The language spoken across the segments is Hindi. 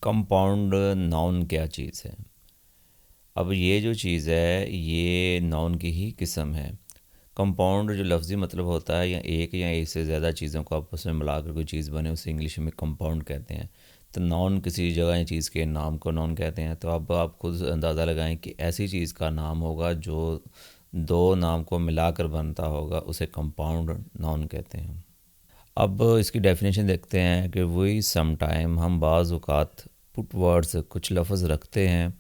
कंपाउंड नाउन क्या चीज़ है? अब ये जो चीज़ है ये नाउन की ही किस्म है। कंपाउंड जो लफ्ज़ी मतलब होता है या एक से ज़्यादा चीज़ों को आपस में मिलाकर कोई चीज़ बने उसे इंग्लिश में कंपाउंड कहते हैं। तो नाउन किसी जगह या चीज़ के नाम को नाउन कहते हैं। तो अब आप खुद अंदाज़ा लगाएं कि ऐसी चीज़ का नाम होगा जो दो नाम को मिलाकर बनता होगा, उसे कंपाउंड नाउन कहते हैं। अब इसकी डेफिनेशन देखते हैं कि वही सम टाइम हम बाज़ औक़ात पुट वर्ड्स कुछ लफ्ज़ रखते हैं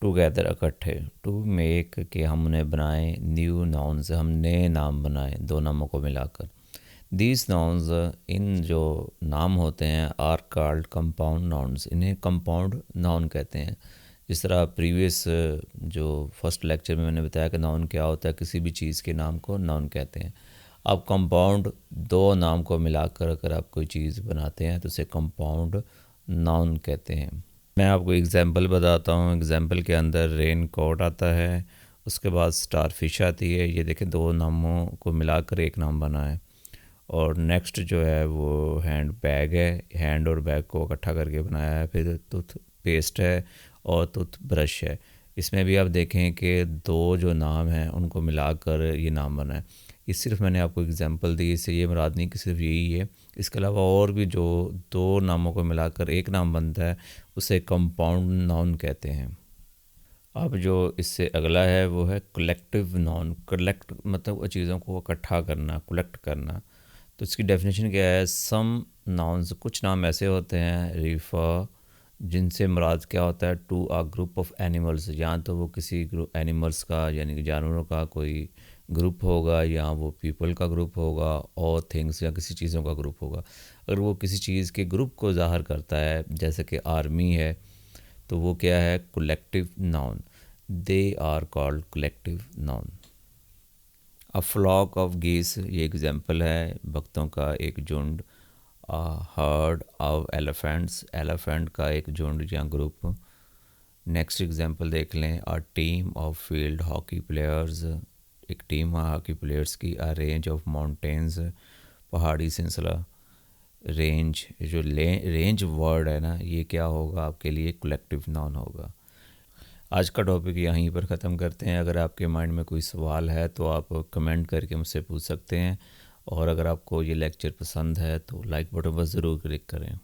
टुगेदर इकट्ठे टू मेक कि हम उन्हें बनाएं न्यू नाउन्स, हम नए नाम बनाएं दो नामों को मिलाकर। दीज नाउन्स, इन जो नाम होते हैं, आर कॉल्ड कंपाउंड नाउन्स, इन्हें कंपाउंड नाउन कहते हैं। जिस तरह प्रीवियस जो फर्स्ट लेक्चर में मैंने बताया कि नाउन क्या होता है, किसी भी चीज़ के नाम को नाउन कहते हैं। अब कंपाउंड दो नाम को मिलाकर अगर आप कोई चीज़ बनाते हैं तो उसे कंपाउंड नाउन कहते हैं। मैं आपको एग्ज़ाम्पल बताता हूँ। एग्ज़ाम्पल के अंदर रेन कोट आता है, उसके बाद स्टार फिश आती है। ये देखें, दो नामों को मिलाकर एक नाम बना है। और नेक्स्ट जो है वो हैंड बैग है, हैंड और बैग को इकट्ठा करके बनाया है। फिर टूथ पेस्ट है और टूथ ब्रश है। इसमें भी आप देखें कि दो जो नाम हैं उनको मिलाकर ये नाम बना है। ये सिर्फ मैंने आपको एग्जांपल दी, इससे ये मुराद नहीं कि सिर्फ यही है। इसके अलावा और भी जो दो नामों को मिलाकर एक नाम बनता है उसे कंपाउंड नाउन कहते हैं। अब जो इससे अगला है वो है कलेक्टिव नाउन। कलेक्ट मतलब चीज़ों को इकट्ठा करना, कलेक्ट करना। तो इसकी डेफिनेशन क्या है? सम नाउन्स, कुछ नाम ऐसे होते हैं रिफ़र, जिनसे मुराद क्या होता है, to a group of animals. या तो वो किसी ग्रुप एनिमल्स का यानी कि जानवरों का कोई ग्रुप होगा, या वो पीपल का ग्रुप होगा, और थिंग्स या किसी चीज़ों का ग्रुप होगा। अगर वो किसी चीज़ के ग्रुप को ज़ाहिर करता है, जैसे कि आर्मी है, तो वो क्या है? Collective noun. They are called collective noun. A flock of geese, ये एग्जाम्पल है, बकतों का एक झुंड। A herd of elephants, elephant का एक झुंड या ग्रुप। नेक्स्ट एग्जांपल देख लें, a team of field hockey players, एक टीम है हॉकी प्लेयर्स की। अ रेंज ऑफ माउंटेन्स, पहाड़ी सिलसिला। रेंज, जो रेंज वर्ड है ना, ये क्या होगा आपके लिए? कलेक्टिव नाउन होगा। आज का टॉपिक यहीं पर ख़त्म करते हैं। अगर आपके माइंड में कोई सवाल है तो आप कमेंट करके मुझसे पूछ सकते हैं। और अगर आपको ये लेक्चर पसंद है तो लाइक बटन पर ज़रूर क्लिक करें।